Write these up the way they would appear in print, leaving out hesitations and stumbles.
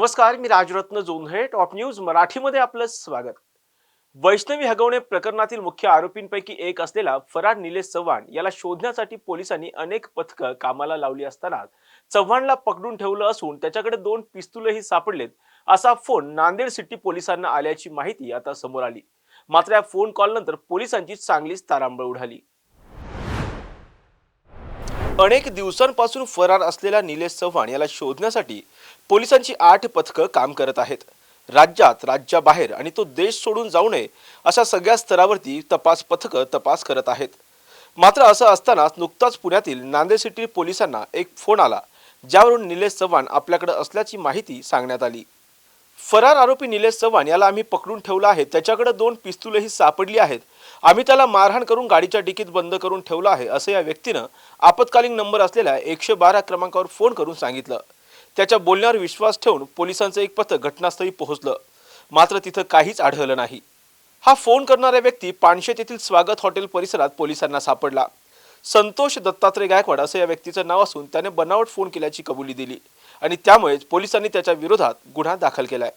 नमस्कार, मी Rajratna Jondhale. Top news मराठीमध्ये आपलं स्वागत. वैष्णवी हगवणे प्रकरणातील मुख्य आरोपींपैकी एक असलेला फरार निलेश चव्हाण याला शोधण्यासाठी पोलिसांनी अनेक पथकं कामाला लावली असताना चव्हाणला पकडून ठेवलं असून त्याच्याकडे 2 पिस्तूलही सापडलेत असा फोन नांदेड सिटी पोलिसांना आल्याची माहिती आता समोर आली. मात्र या फोन कॉल नंतर पोलिसांची चांगलीच तारांबळ उडाली. अनेक दिवसांपासून फरार असलेला निलेश चव्हाण याला शोधण्यासाठी पोलिसांची 8 पथकं काम करत आहेत. राज्यात, राज्याबाहेर आणि तो देश सोडून जाऊ नये अशा सगळ्या स्तरावरती तपास पथकं तपास करत आहेत. मात्र असं असतानाच नुकताच पुण्यातील नांदेड सिटी पोलिसांना एक फोन आला, ज्यावरून निलेश चव्हाण आपल्याकडे असल्याची माहिती सांगण्यात आली. फरार आरोपी निलेश चव्हाण याला आम्ही पकडून ठेवला आहे. त्याच्याकडे 2 पिस्तूलही सापडली आहेत. आम्ही त्याला मारहाण करून गाडीच्या डिकीत बंद करून ठेवला आहे, असं या व्यक्तीनं आपत्कालीन नंबर असलेल्या 112 क्रमांकावर फोन करून सांगितलं. त्याच्या बोलण्यावर विश्वास ठेवून पोलिसांचं एक पथक घटनास्थळी पोहोचलं. मात्र तिथं काहीच आढळलं नाही. हा फोन करणारा व्यक्ती पानशेत येथील स्वागत हॉटेल परिसरात पोलिसांना सापडला. संतोष दत्तात्रय गायकवाड असं या व्यक्तीचं नाव असून त्याने बनावट फोन केल्याची कबुली दिली आणि त्यामुळेच पोलिसांनी त्याच्या विरोधात गुन्हा दाखल केलाय.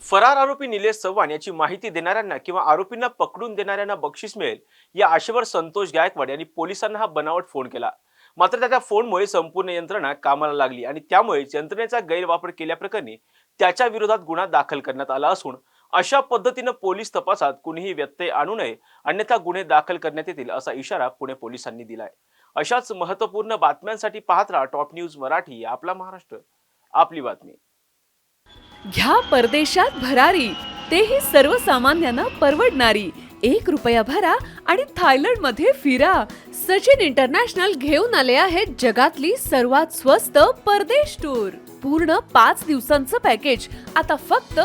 फरार आरोपी निलेश चव्हाण याची माहिती देणाऱ्यांना किंवा आरोपींना पकडून देणाऱ्यांना बक्षीस मिळेल या आशेवर संतोष गायकवाड यांनी पोलिसांना हा बनावट फोन केला. मात्र त्याच्या फोनमुळे संपूर्ण यंत्रणा कामाला लागली आणि त्यामुळेच यंत्रणेचा गैरवापर केल्याप्रकरणी त्याच्या विरोधात गुन्हा दाखल करण्यात आला असून अशा पद्धतीनं पोलीस तपासात कुणीही व्यत्यय आणू नये, अन्यथा गुन्हे दाखल करण्यात येतील असा इशारा पुणे पोलिसांनी दिलाय. अशाच महत्त्वपूर्ण बातम्यांसाठी पाहत राहा टॉप न्यूज मराठी. आपला महाराष्ट्र, आपली बातमी. घ्या परदेशात भरारी, तेही सर्वसामान्यांना परवडणारी. 1 रुपया भरा आणि थायलंडमध्ये फिरा. सचिन इंटरनॅशनल घेऊन आले आहेत जगातली सर्वात स्वस्त परदेश टूर. पूर्ण 5 दिवसांचं पॅकेज आता फक्त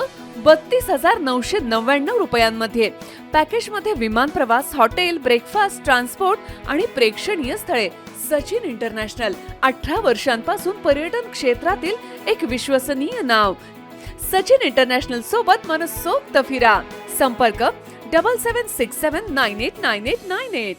32,999 रुपयांमध्ये. पॅकेजमध्ये विमान प्रवास, हॉटेल, ब्रेकफास्ट, ट्रान्सपोर्ट आणि प्रेक्षणीय स्थळे. सचिन इंटरनॅशनल 18 वर्षांपासून पर्यटन क्षेत्रातील एक विश्वसनीय नाव. सचिन इंटरनॅशनल सोबत मनसोक्त फिरा. संपर्क 7767989898.